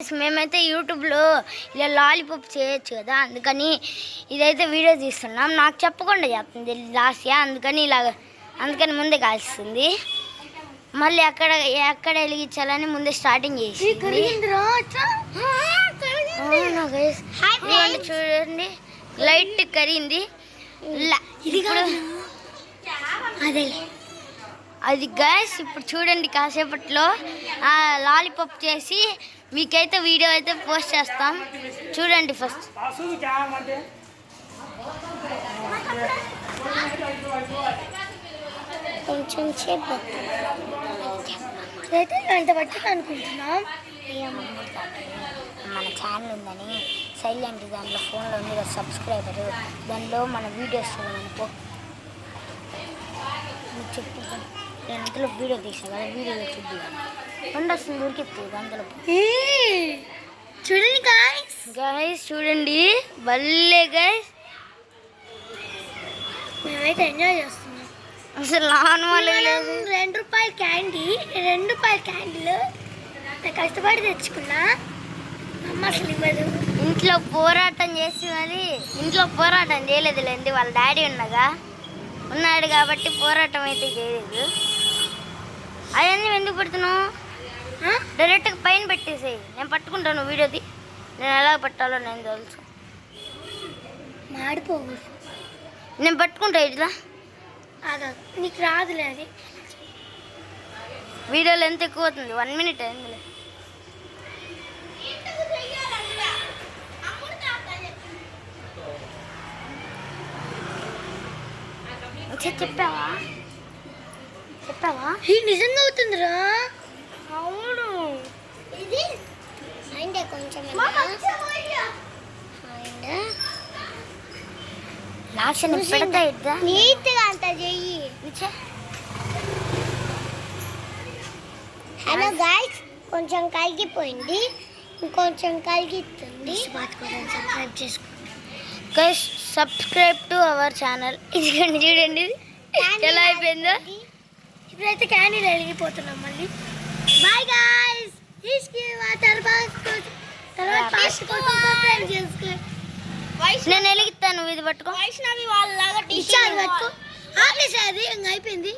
మేమైతే యూట్యూబ్లో ఇలా లాలీపాప్ చేయొచ్చు కదా, అందుకని ఇదైతే వీడియో తీస్తున్నాం. నాకు చెప్పకుండా చెప్తుంది లాస్యా, అందుకని ముందే కాల్స్తుంది. మళ్ళీ ఎక్కడ వెలిగించాలని ముందే స్టార్టింగ్ చేసి చూడండి, లైట్ కరింది. అది గైస్ ఇప్పుడు చూడండి, కాసేపట్లో లాలీపాప్ చేసి మీకైతే వీడియో అయితే పోస్ట్ చేస్తాం. చూడండి ఫస్ట్. కొంచెం సేపు అయితే అంత పట్టుకు అనుకుంటున్నాం. మన ఛానల్ ఉందని సైలెంట్, దాంట్లో ఫోన్లో ఉంది కదా సబ్స్క్రైబరు, దానిలో మన వీడియోస్ చూడమనుకో. చెప్పు, నేను అంతలో వీడియో తీసాను కదా, వీడియోలో చూద్దాం. వస్తుంది ఉరికెత్తుంది అందులో. చూడండి గైస్ చూడండి, భలే గైస్. మేమైతే ఎంజాయ్ చేస్తున్నాం అసలు. లాన్ వాళ్ళు ₹2 క్యాండీలు కష్టపడి తెచ్చుకున్నా. అమ్మ అసలు ఇవ్వదు. ఇంట్లో పోరాటం చేసి మరి, ఇంట్లో పోరాటం చేయలేదులేండి, వాళ్ళ డాడీ ఉన్నాడు కాబట్టి పోరాటం అయితే చేయలేదు. అవన్నీ ఎందుకు పెడుతున్నావు? డైరెక్ట్గా పైన పెట్టేసేయి, నేను పట్టుకుంటాను వీడియోది. నేను ఎలా పట్టాలో నేను తెలుసు. మాడిపోకూడదు, నేను పట్టుకుంటా ఇట్లా. అదా నీకు రాదులే, అది వీడియోలో ఎంత ఎక్కువ అవుతుంది, 1 మినిట్ అయిందిలే. చెప్పావా నిజంగా అవుతుందిరా? అవును, ఇది అంటే కొంచెం నీట్గా అంత చెయ్యి. హలో గాయ్స్, కొంచెం కలిగిపోయింది, ఇంకొంచెం కలిగిస్తుంది. సబ్స్క్రైబ్ చేసుకోండి guys, subscribe to our channel. ఇది చూడండి ఎలా అయిపోయిందో. ఇప్పుడైతే క్యాండిల్ వెలిగిపోతున్నాం మళ్ళీ. బాయ్ గాయ్స్, నేను వెలిగిస్తాను, ఇది పట్టుకో. వైష్ణవి వాళ్ళలాగా టీ షర్ట్ పట్టుకో. ఆపేసేది ఇంకా అయిపోయింది.